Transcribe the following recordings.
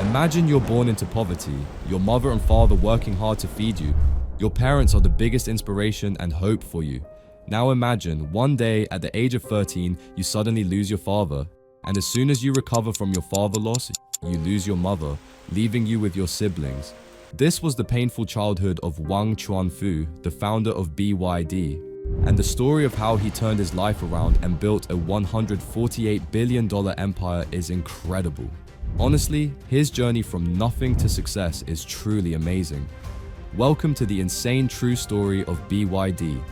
Imagine you're born into poverty, your mother and father working hard to feed you. Your parents are the biggest inspiration and hope for you. Now imagine, one day at the age of 13, you suddenly lose your father. And as soon as you recover from your father loss, you lose your mother, leaving you with your siblings. This was the painful childhood of Wang Chuanfu, the founder of BYD. And the story of how he turned his life around and built a $148 billion empire is incredible. Honestly, his journey from nothing to success is truly amazing. Welcome to the insane true story of BYD.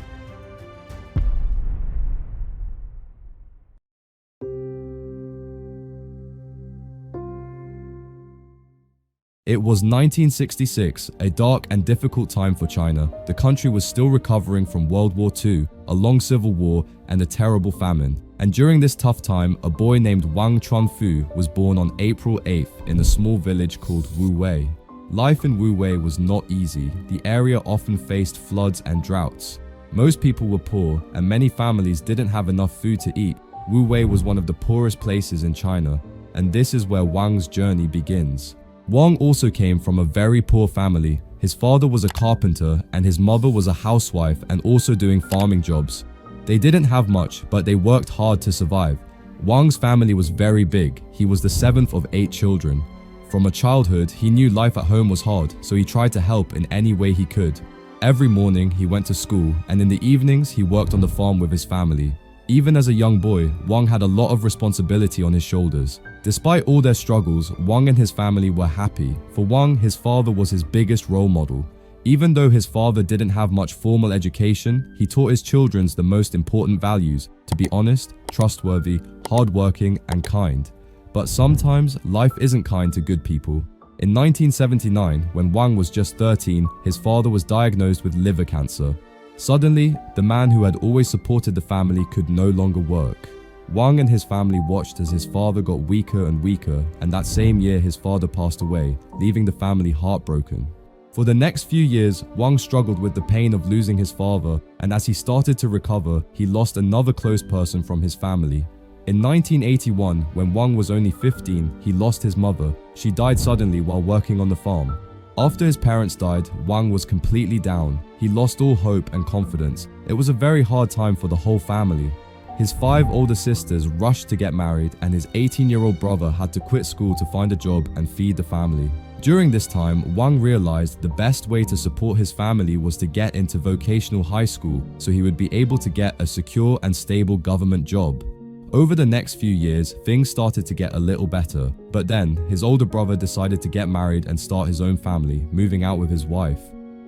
It was 1966, a dark and difficult time for China. The country was still recovering from World War II, a long civil war, and a terrible famine. And during this tough time, a boy named Wang Chuanfu was born on April 8th in a small village called Wuwei. Life in Wuwei was not easy. The area often faced floods and droughts. Most people were poor, and many families didn't have enough food to eat. Wuwei was one of the poorest places in China, and this is where Wang's journey begins. Wang also came from a very poor family. His father was a carpenter and his mother was a housewife and also doing farming jobs. They didn't have much, but they worked hard to survive. Wang's family was very big. He was the seventh of 8 children. From a childhood, he knew life at home was hard, so he tried to help in any way he could. Every morning, he went to school, and in the evenings, he worked on the farm with his family. Even as a young boy, Wang had a lot of responsibility on his shoulders. Despite all their struggles, Wang and his family were happy. For Wang, his father was his biggest role model. Even though his father didn't have much formal education, he taught his children the most important values: to be honest, trustworthy, hardworking, and kind. But sometimes, life isn't kind to good people. In 1979, when Wang was just 13, his father was diagnosed with liver cancer. Suddenly, the man who had always supported the family could no longer work. Wang and his family watched as his father got weaker and weaker, and that same year his father passed away, leaving the family heartbroken. For the next few years, Wang struggled with the pain of losing his father, and as he started to recover, he lost another close person from his family. In 1981, when Wang was only 15, he lost his mother. She died suddenly while working on the farm. After his parents died, Wang was completely down. He lost all hope and confidence. It was a very hard time for the whole family. His 5 older sisters rushed to get married, and his 18-year-old brother had to quit school to find a job and feed the family. During this time, Wang realized the best way to support his family was to get into vocational high school so he would be able to get a secure and stable government job. Over the next few years, things started to get a little better, but then his older brother decided to get married and start his own family, moving out with his wife.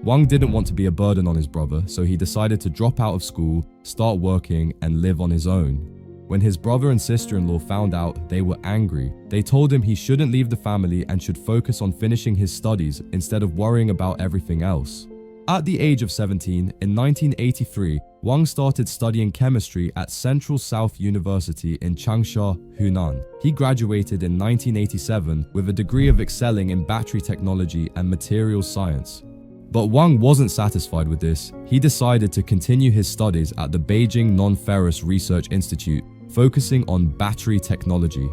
Wang didn't want to be a burden on his brother, so he decided to drop out of school, start working, and live on his own. When his brother and sister-in-law found out, they were angry. They told him he shouldn't leave the family and should focus on finishing his studies instead of worrying about everything else. At the age of 17, in 1983, Wang started studying chemistry at Central South University in Changsha, Hunan. He graduated in 1987 with a degree of excelling in battery technology and materials science. But Wang wasn't satisfied with this. He decided to continue his studies at the Beijing Non-Ferrous Research Institute, focusing on battery technology.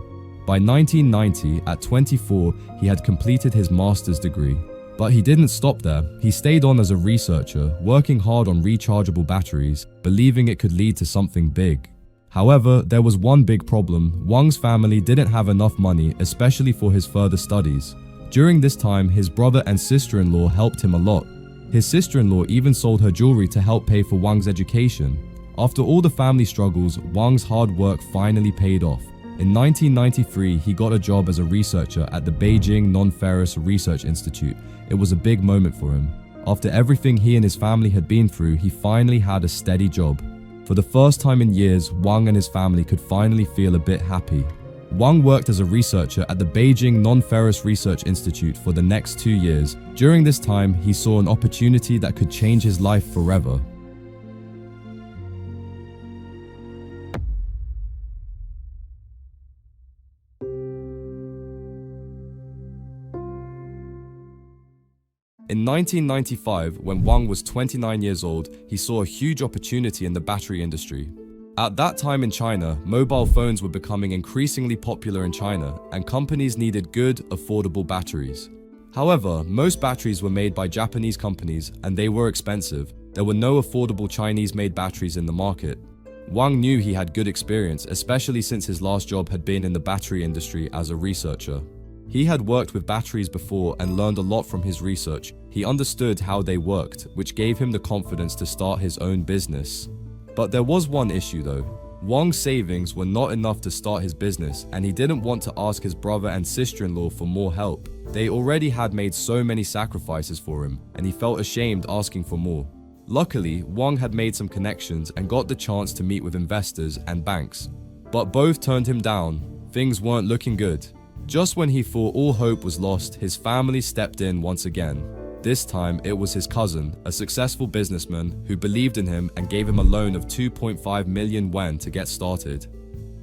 By 1990, at 24, he had completed his master's degree. But he didn't stop there. He stayed on as a researcher, working hard on rechargeable batteries, believing it could lead to something big. However, there was one big problem. Wang's family didn't have enough money, especially for his further studies. During this time, his brother and sister-in-law helped him a lot. His sister-in-law even sold her jewelry to help pay for Wang's education. After all the family struggles, Wang's hard work finally paid off. In 1993, he got a job as a researcher at the Beijing Non-Ferrous Research Institute. It was a big moment for him. After everything he and his family had been through, he finally had a steady job. For the first time in years, Wang and his family could finally feel a bit happy. Wang worked as a researcher at the Beijing Non-Ferrous Research Institute for the next 2 years. During this time, he saw an opportunity that could change his life forever. In 1995, when Wang was 29 years old, he saw a huge opportunity in the battery industry. At that time in China, mobile phones were becoming increasingly popular in China, and companies needed good, affordable batteries. However, most batteries were made by Japanese companies, and they were expensive. There were no affordable Chinese-made batteries in the market. Wang knew he had good experience, especially since his last job had been in the battery industry as a researcher. He had worked with batteries before and learned a lot from his research. He understood how they worked, which gave him the confidence to start his own business. But there was one issue though. Wang's savings were not enough to start his business, and he didn't want to ask his brother and sister-in-law for more help. They already had made so many sacrifices for him, and he felt ashamed asking for more. Luckily, Wang had made some connections and got the chance to meet with investors and banks. But both turned him down. Things weren't looking good. Just when he thought all hope was lost, his family stepped in once again. This time, it was his cousin, a successful businessman, who believed in him and gave him a loan of 2.5 million yuan to get started.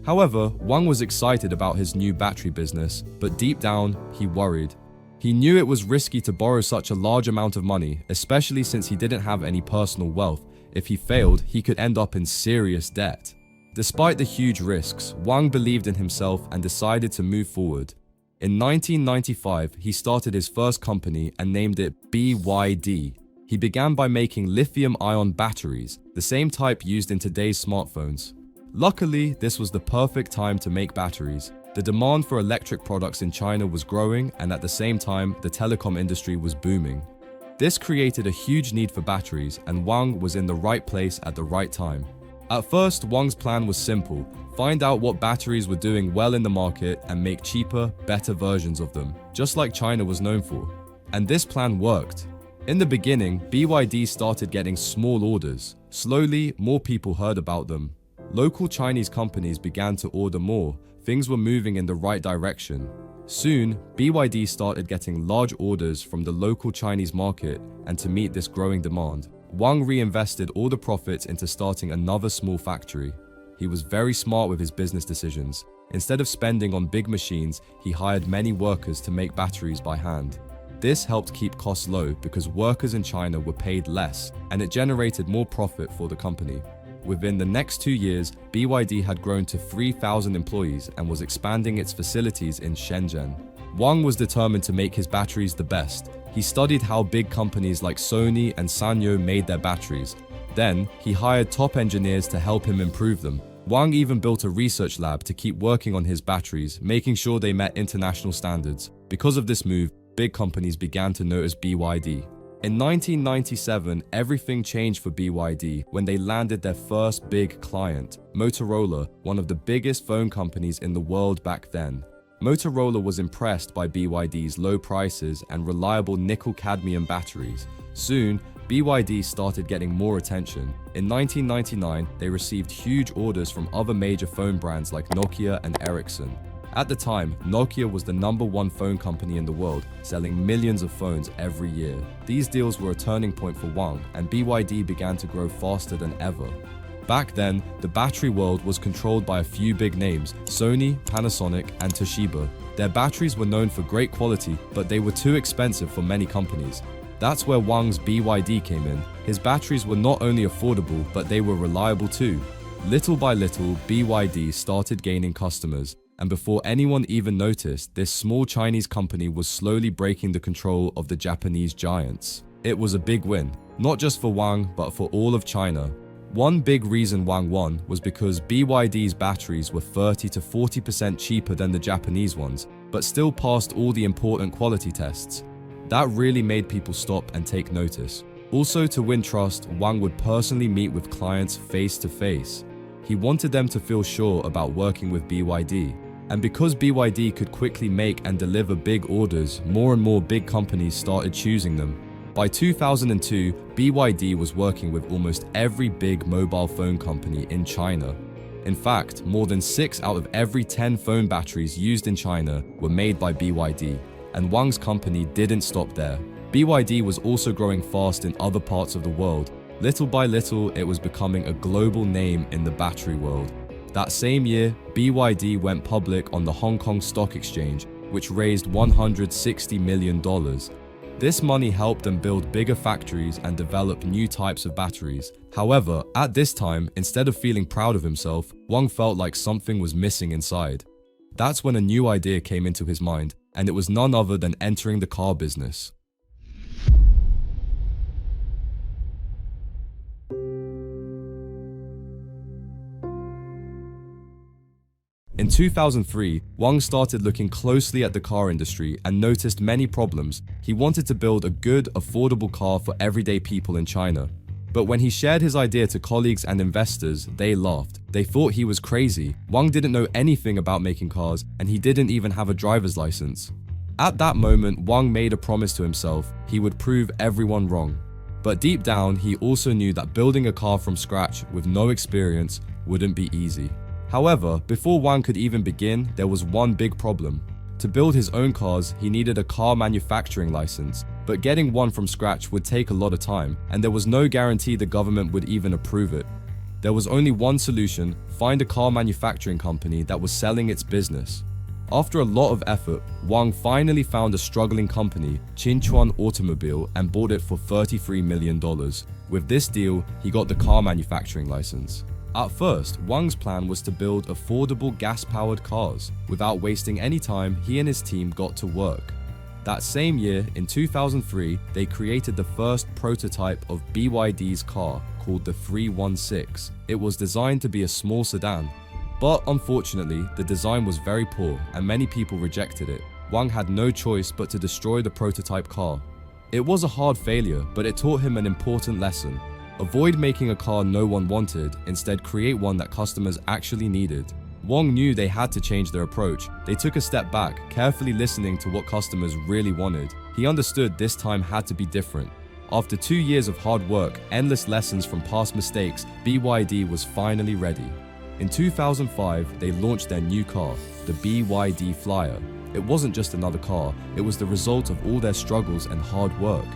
However, Wang was excited about his new battery business, but deep down, he worried. He knew it was risky to borrow such a large amount of money, especially since he didn't have any personal wealth. If he failed, he could end up in serious debt. Despite the huge risks, Wang believed in himself and decided to move forward. In 1995, he started his first company and named it BYD. He began by making lithium-ion batteries, the same type used in today's smartphones. Luckily, this was the perfect time to make batteries. The demand for electric products in China was growing, and at the same time, the telecom industry was booming. This created a huge need for batteries, and Wang was in the right place at the right time. At first, Wang's plan was simple: find out what batteries were doing well in the market and make cheaper, better versions of them, just like China was known for. And this plan worked. In the beginning, BYD started getting small orders. Slowly, more people heard about them. Local Chinese companies began to order more. Things were moving in the right direction. Soon, BYD started getting large orders from the local Chinese market, and to meet this growing demand, Wang reinvested all the profits into starting another small factory. He was very smart with his business decisions. Instead of spending on big machines, he hired many workers to make batteries by hand. This helped keep costs low because workers in China were paid less, and it generated more profit for the company. Within the next 2 years, BYD had grown to 3,000 employees and was expanding its facilities in Shenzhen. Wang was determined to make his batteries the best. He studied how big companies like Sony and Sanyo made their batteries. Then, he hired top engineers to help him improve them. Wang even built a research lab to keep working on his batteries, making sure they met international standards. Because of this move, big companies began to notice BYD. In 1997, everything changed for BYD when they landed their first big client, Motorola, one of the biggest phone companies in the world back then. Motorola was impressed by BYD's low prices and reliable nickel-cadmium batteries. Soon, BYD started getting more attention. In 1999, they received huge orders from other major phone brands like Nokia and Ericsson. At the time, Nokia was the #1 phone company in the world, selling millions of phones every year. These deals were a turning point for Wang, and BYD began to grow faster than ever. Back then, the battery world was controlled by a few big names: Sony, Panasonic, and Toshiba. Their batteries were known for great quality, but they were too expensive for many companies. That's where Wang's BYD came in. His batteries were not only affordable, but they were reliable too. Little by little, BYD started gaining customers. And before anyone even noticed, this small Chinese company was slowly breaking the control of the Japanese giants. It was a big win, not just for Wang, but for all of China. One big reason Wang won was because BYD's batteries were 30 to 40% cheaper than the Japanese ones, but still passed all the important quality tests. That really made people stop and take notice. Also, to win trust, Wang would personally meet with clients face to face. He wanted them to feel sure about working with BYD. And because BYD could quickly make and deliver big orders, more and more big companies started choosing them. By 2002, BYD was working with almost every big mobile phone company in China. In fact, more than 6 out of every 10 phone batteries used in China were made by BYD. And Wang's company didn't stop there. BYD was also growing fast in other parts of the world. Little by little, it was becoming a global name in the battery world. That same year, BYD went public on the Hong Kong Stock Exchange, which raised $160 million. This money helped them build bigger factories and develop new types of batteries. However, at this time, instead of feeling proud of himself, Wang felt like something was missing inside. That's when a new idea came into his mind, and it was none other than entering the car business. In 2003, Wang started looking closely at the car industry and noticed many problems. He wanted to build a good, affordable car for everyday people in China. But when he shared his idea to colleagues and investors, they laughed. They thought he was crazy. Wang didn't know anything about making cars, and he didn't even have a driver's license. At that moment, Wang made a promise to himself. He would prove everyone wrong. But deep down, he also knew that building a car from scratch with no experience wouldn't be easy. However, before Wang could even begin, there was one big problem. To build his own cars, he needed a car manufacturing license, but getting one from scratch would take a lot of time, and there was no guarantee the government would even approve it. There was only one solution: find a car manufacturing company that was selling its business. After a lot of effort, Wang finally found a struggling company, Qinchuan Automobile, and bought it for $33 million. With this deal, he got the car manufacturing license. At first, Wang's plan was to build affordable gas-powered cars. Without wasting any time, he and his team got to work. That same year, in 2003, they created the first prototype of BYD's car, called the 316. It was designed to be a small sedan. But unfortunately, the design was very poor and many people rejected it. Wang had no choice but to destroy the prototype car. It was a hard failure, but it taught him an important lesson. Avoid making a car no one wanted, instead create one that customers actually needed. Wang knew they had to change their approach. They took a step back, carefully listening to what customers really wanted. He understood this time had to be different. After 2 years of hard work, endless lessons from past mistakes, BYD was finally ready. In 2005, they launched their new car, the BYD Flyer. It wasn't just another car, it was the result of all their struggles and hard work.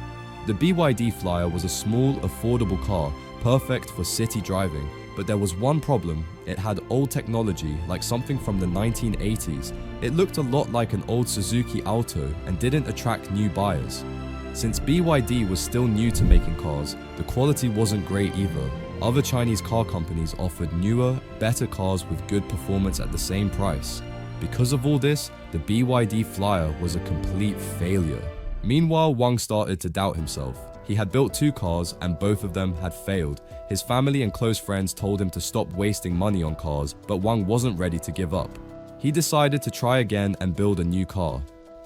The BYD Flyer was a small, affordable car, perfect for city driving, but there was one problem: it had old technology, like something from the 1980s. It looked a lot like an old Suzuki Alto and didn't attract new buyers. Since BYD was still new to making cars, the quality wasn't great either. Other Chinese car companies offered newer, better cars with good performance at the same price. Because of all this, the BYD Flyer was a complete failure. Meanwhile, Wang started to doubt himself. He had built 2 cars and both of them had failed. His family and close friends told him to stop wasting money on cars, but Wang wasn't ready to give up. He decided to try again and build a new car.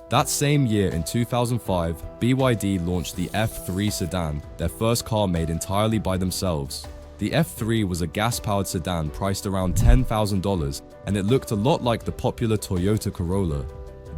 That same year, in 2005, BYD launched the F3 sedan, their first car made entirely by themselves. The F3 was a gas-powered sedan priced around $10,000, and it looked a lot like the popular Toyota Corolla.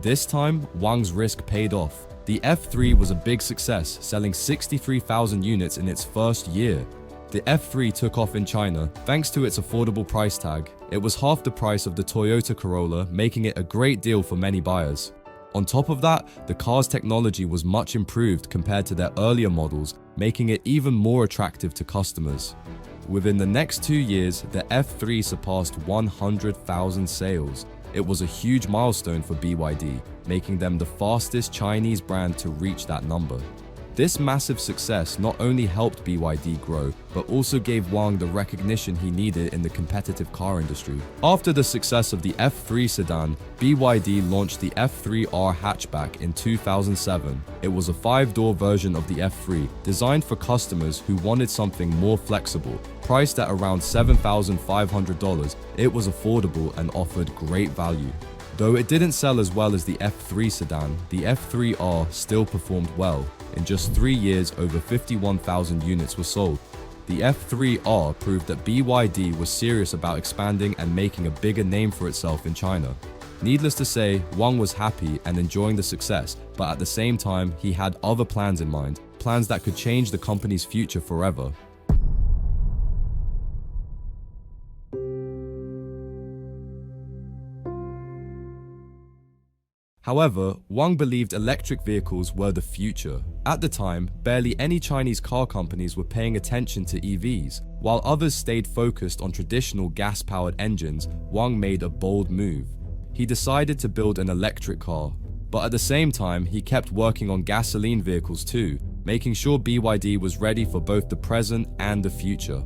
This time, Wang's risk paid off. The F3 was a big success, selling 63,000 units in its first year. The F3 took off in China thanks to its affordable price tag. It was half the price of the Toyota Corolla, making it a great deal for many buyers. On top of that, the car's technology was much improved compared to their earlier models, making it even more attractive to customers. Within the next 2 years, the F3 surpassed 100,000 sales. It was a huge milestone for BYD, making them the fastest Chinese brand to reach that number. This massive success not only helped BYD grow, but also gave Wang the recognition he needed in the competitive car industry. After the success of the F3 sedan, BYD launched the F3R hatchback in 2007. It was a 5-door version of the F3, designed for customers who wanted something more flexible. Priced at around $7,500, it was affordable and offered great value. Though it didn't sell as well as the F3 sedan, the F3R still performed well. In just 3 years, over 51,000 units were sold. The F3R proved that BYD was serious about expanding and making a bigger name for itself in China. Needless to say, Wang was happy and enjoying the success, but at the same time, he had other plans in mind, plans that could change the company's future forever. However, Wang believed electric vehicles were the future. At the time, barely any Chinese car companies were paying attention to EVs. While others stayed focused on traditional gas-powered engines, Wang made a bold move. He decided to build an electric car. But at the same time, he kept working on gasoline vehicles too, making sure BYD was ready for both the present and the future.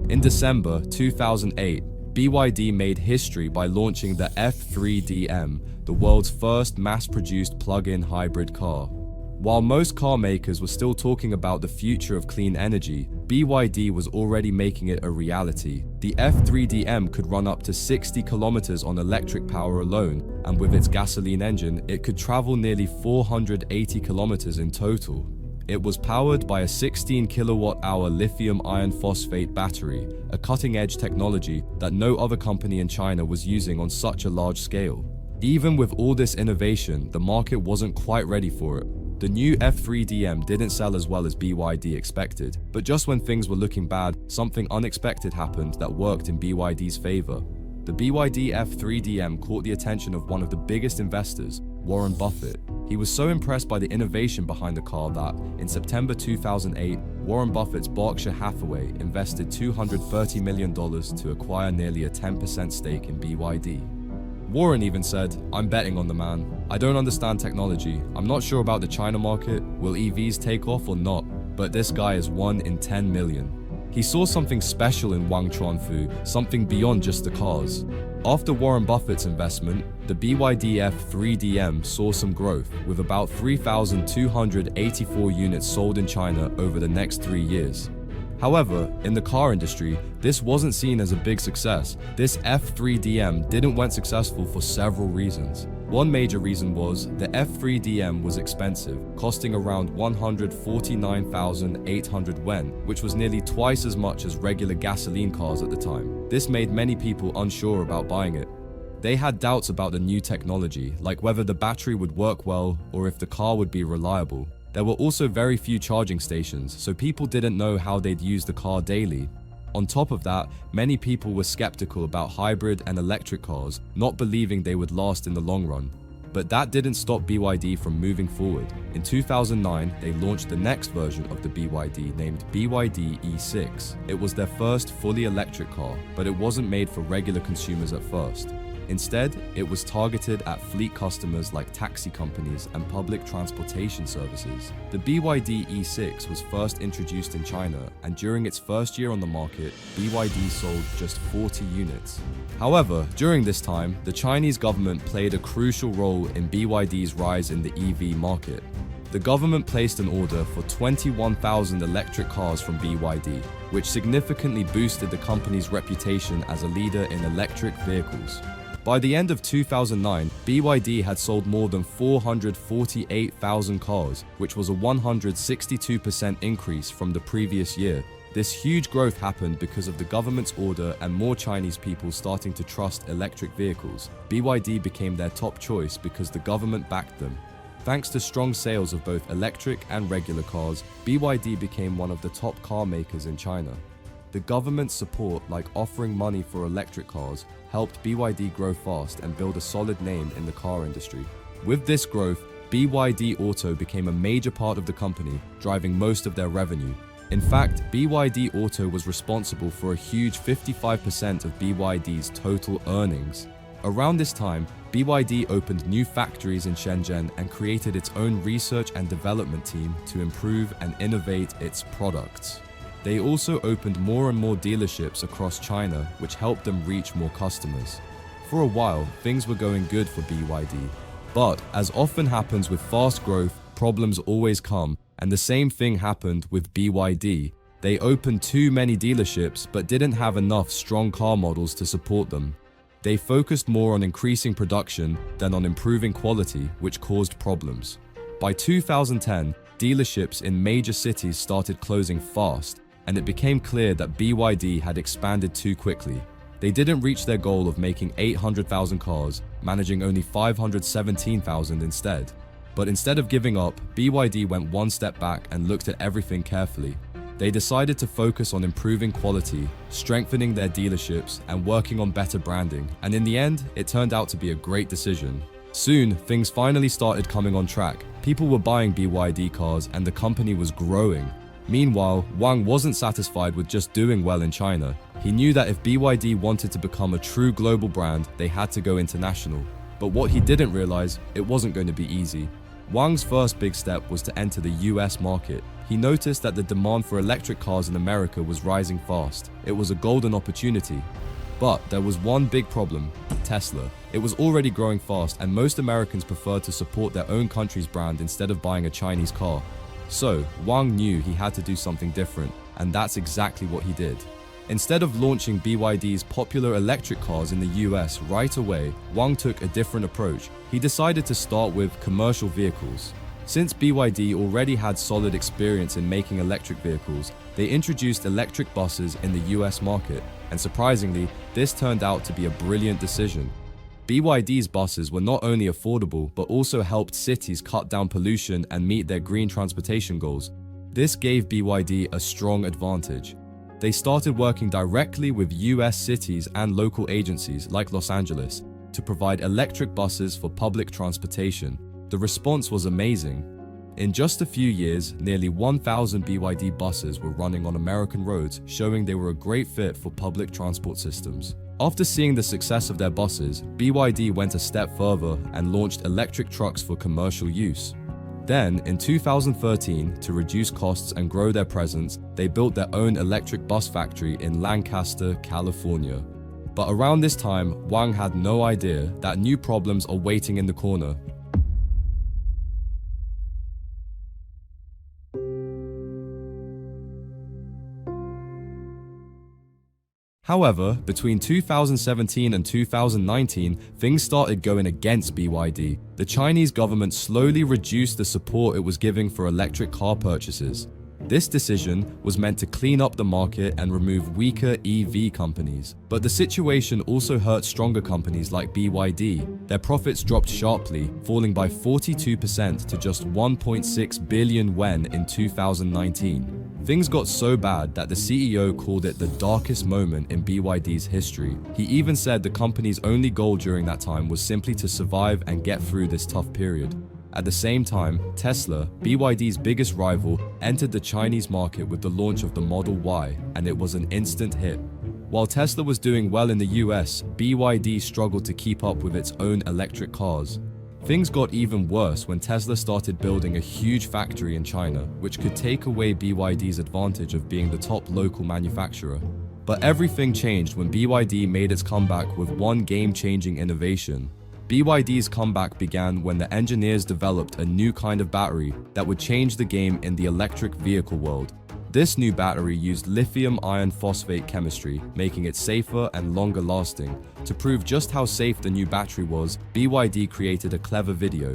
In December 2008, BYD made history by launching the F3DM, the world's first mass-produced plug-in hybrid car. While most car makers were still talking about the future of clean energy, BYD was already making it a reality. The F3DM could run up to 60 kilometers on electric power alone, and with its gasoline engine, it could travel nearly 480 kilometers in total. It was powered by a 16 kilowatt-hour lithium iron phosphate battery, a cutting-edge technology that no other company in China was using on such a large scale. Even with all this innovation, the market wasn't quite ready for it. The new F3DM didn't sell as well as BYD expected, but just when things were looking bad, something unexpected happened that worked in BYD's favor. The BYD F3DM caught the attention of one of the biggest investors, Warren Buffett. He was so impressed by the innovation behind the car that, in September 2008, Warren Buffett's Berkshire Hathaway invested $230 million to acquire nearly a 10% stake in BYD. Warren even said, "I'm betting on the man. I don't understand technology. I'm not sure about the China market. Will EVs take off or not? But this guy is 1 in 10 million." He saw something special in Wang Chuanfu, something beyond just the cars. After Warren Buffett's investment, the BYD F3DM saw some growth, with about 3,284 units sold in China over the next 3 years. However, in the car industry, this wasn't seen as a big success. This F3DM didn't went successful for several reasons. One major reason was the F3DM was expensive, costing around 149,800 yuan, which was nearly twice as much as regular gasoline cars at the time. This made many people unsure about buying it. They had doubts about the new technology, like whether the battery would work well or if the car would be reliable. There were also very few charging stations, so people didn't know how they'd use the car daily. On top of that, many people were skeptical about hybrid and electric cars, not believing they would last in the long run. But that didn't stop BYD from moving forward. In 2009, they launched the next version of the BYD named BYD E6. It was their first fully electric car, but it wasn't made for regular consumers at first. Instead, it was targeted at fleet customers like taxi companies and public transportation services. The BYD E6 was first introduced in China, and during its first year on the market, BYD sold just 40 units. However, during this time, the Chinese government played a crucial role in BYD's rise in the EV market. The government placed an order for 21,000 electric cars from BYD, which significantly boosted the company's reputation as a leader in electric vehicles. By the end of 2009, BYD had sold more than 448,000 cars, which was a 162% increase from the previous year. This huge growth happened because of the government's order and more Chinese people starting to trust electric vehicles. BYD became their top choice because the government backed them. Thanks to strong sales of both electric and regular cars, BYD became one of the top car makers in China. The government's support, like offering money for electric cars, helped BYD grow fast and build a solid name in the car industry. With this growth, BYD Auto became a major part of the company, driving most of their revenue. In fact, BYD Auto was responsible for a huge 55% of BYD's total earnings. Around this time, BYD opened new factories in Shenzhen and created its own research and development team to improve and innovate its products. They also opened more and more dealerships across China, which helped them reach more customers. For a while, things were going good for BYD. But, as often happens with fast growth, problems always come, and the same thing happened with BYD. They opened too many dealerships but didn't have enough strong car models to support them. They focused more on increasing production than on improving quality, which caused problems. By 2010, dealerships in major cities started closing fast, and it became clear that BYD had expanded too quickly. They didn't reach their goal of making 800,000 cars, managing only 517,000 instead. But instead of giving up, BYD went one step back and looked at everything carefully. They decided to focus on improving quality, strengthening their dealerships, and working on better branding. And in the end, it turned out to be a great decision. Soon, things finally started coming on track. People were buying BYD cars and the company was growing. Meanwhile, Wang wasn't satisfied with just doing well in China. He knew that if BYD wanted to become a true global brand, they had to go international. But what he didn't realize, it wasn't going to be easy. Wang's first big step was to enter the US market. He noticed that the demand for electric cars in America was rising fast. It was a golden opportunity. But there was one big problem: Tesla. It was already growing fast, and most Americans preferred to support their own country's brand instead of buying a Chinese car. So, Wang knew he had to do something different, and that's exactly what he did. Instead of launching BYD's popular electric cars in the US right away, Wang took a different approach. He decided to start with commercial vehicles. Since BYD already had solid experience in making electric vehicles, they introduced electric buses in the US market, and surprisingly, this turned out to be a brilliant decision. BYD's buses were not only affordable, but also helped cities cut down pollution and meet their green transportation goals. This gave BYD a strong advantage. They started working directly with US cities and local agencies like Los Angeles to provide electric buses for public transportation. The response was amazing. In just a few years, nearly 1,000 BYD buses were running on American roads, showing they were a great fit for public transport systems. After seeing the success of their buses, BYD went a step further and launched electric trucks for commercial use. Then, in 2013, to reduce costs and grow their presence, they built their own electric bus factory in Lancaster, California. But around this time, Wang had no idea that new problems are waiting in the corner. However, between 2017 and 2019, things started going against BYD. The Chinese government slowly reduced the support it was giving for electric car purchases. This decision was meant to clean up the market and remove weaker EV companies. But the situation also hurt stronger companies like BYD. Their profits dropped sharply, falling by 42% to just 1.6 billion yuan in 2019. Things got so bad that the CEO called it the darkest moment in BYD's history. He even said the company's only goal during that time was simply to survive and get through this tough period. At the same time, Tesla, BYD's biggest rival, entered the Chinese market with the launch of the Model Y, and it was an instant hit. While Tesla was doing well in the US, BYD struggled to keep up with its own electric cars. Things got even worse when Tesla started building a huge factory in China, which could take away BYD's advantage of being the top local manufacturer. But everything changed when BYD made its comeback with one game-changing innovation. BYD's comeback began when the engineers developed a new kind of battery that would change the game in the electric vehicle world. This new battery used lithium iron phosphate chemistry, making it safer and longer lasting. To prove just how safe the new battery was, BYD created a clever video.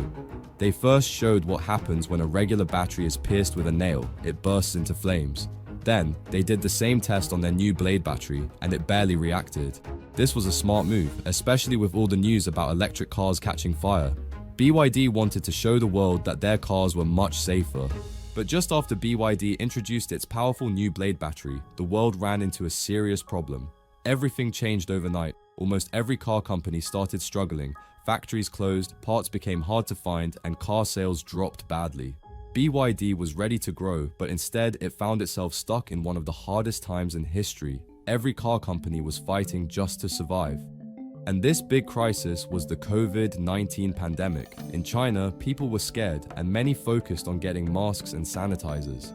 They first showed what happens when a regular battery is pierced with a nail. It bursts into flames. Then, they did the same test on their new Blade battery, and it barely reacted. This was a smart move, especially with all the news about electric cars catching fire. BYD wanted to show the world that their cars were much safer. But just after BYD introduced its powerful new Blade battery, the world ran into a serious problem. Everything changed overnight. Almost every car company started struggling. Factories closed, parts became hard to find, and car sales dropped badly. BYD was ready to grow, but instead it found itself stuck in one of the hardest times in history. Every car company was fighting just to survive. And this big crisis was the COVID-19 pandemic. In China, people were scared, and many focused on getting masks and sanitizers.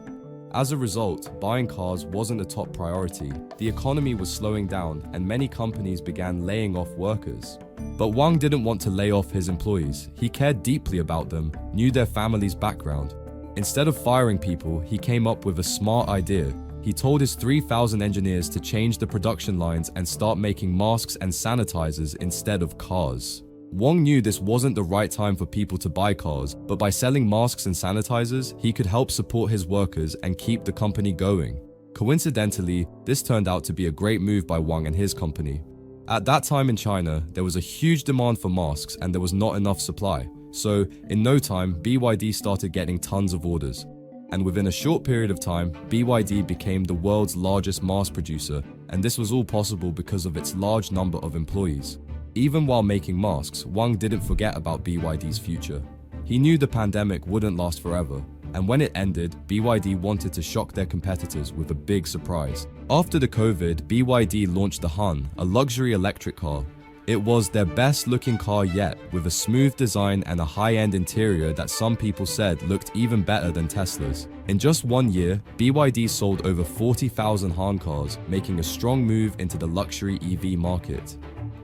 As a result, buying cars wasn't a top priority. The economy was slowing down, and many companies began laying off workers. But Wang didn't want to lay off his employees. He cared deeply about them, knew their family's background. Instead of firing people, he came up with a smart idea. He told his 3,000 engineers to change the production lines and start making masks and sanitizers instead of cars. Wang knew this wasn't the right time for people to buy cars, but by selling masks and sanitizers, he could help support his workers and keep the company going. Coincidentally, this turned out to be a great move by Wang and his company. At that time in China, there was a huge demand for masks and there was not enough supply. So, in no time, BYD started getting tons of orders. And within a short period of time, BYD became the world's largest mask producer, and this was all possible because of its large number of employees. Even while making masks, Wang didn't forget about BYD's future. He knew the pandemic wouldn't last forever, and when it ended, BYD wanted to shock their competitors with a big surprise. After the COVID, BYD launched the Han, a luxury electric car. It was their best looking car yet, with a smooth design and a high-end interior that some people said looked even better than Tesla's. In just 1 year, BYD sold over 40,000 Han cars, making a strong move into the luxury EV market.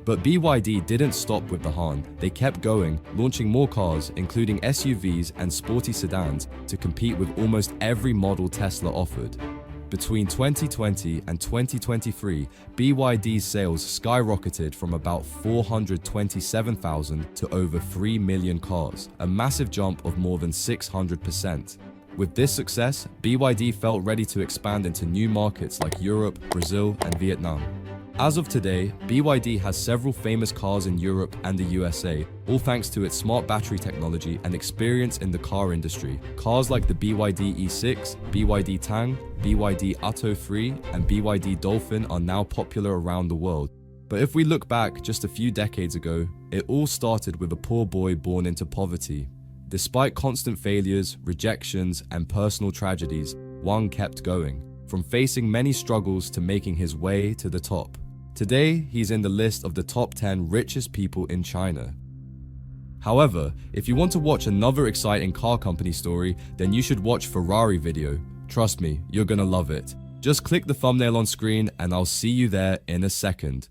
But BYD didn't stop with the Han. They kept going, launching more cars, including SUVs and sporty sedans, to compete with almost every model Tesla offered. Between 2020 and 2023, BYD's sales skyrocketed from about 427,000 to over 3 million cars, a massive jump of more than 600%. With this success, BYD felt ready to expand into new markets like Europe, Brazil, and Vietnam. As of today, BYD has several famous cars in Europe and the USA, all thanks to its smart battery technology and experience in the car industry. Cars like the BYD E6, BYD Tang, BYD Atto 3, and BYD Dolphin are now popular around the world. But if we look back just a few decades ago, it all started with a poor boy born into poverty. Despite constant failures, rejections, and personal tragedies, Wang kept going, from facing many struggles to making his way to the top. Today, he's in the list of the top 10 richest people in China. However, if you want to watch another exciting car company story, then you should watch Ferrari video. Trust me, you're gonna love it. Just click the thumbnail on screen and I'll see you there in a second.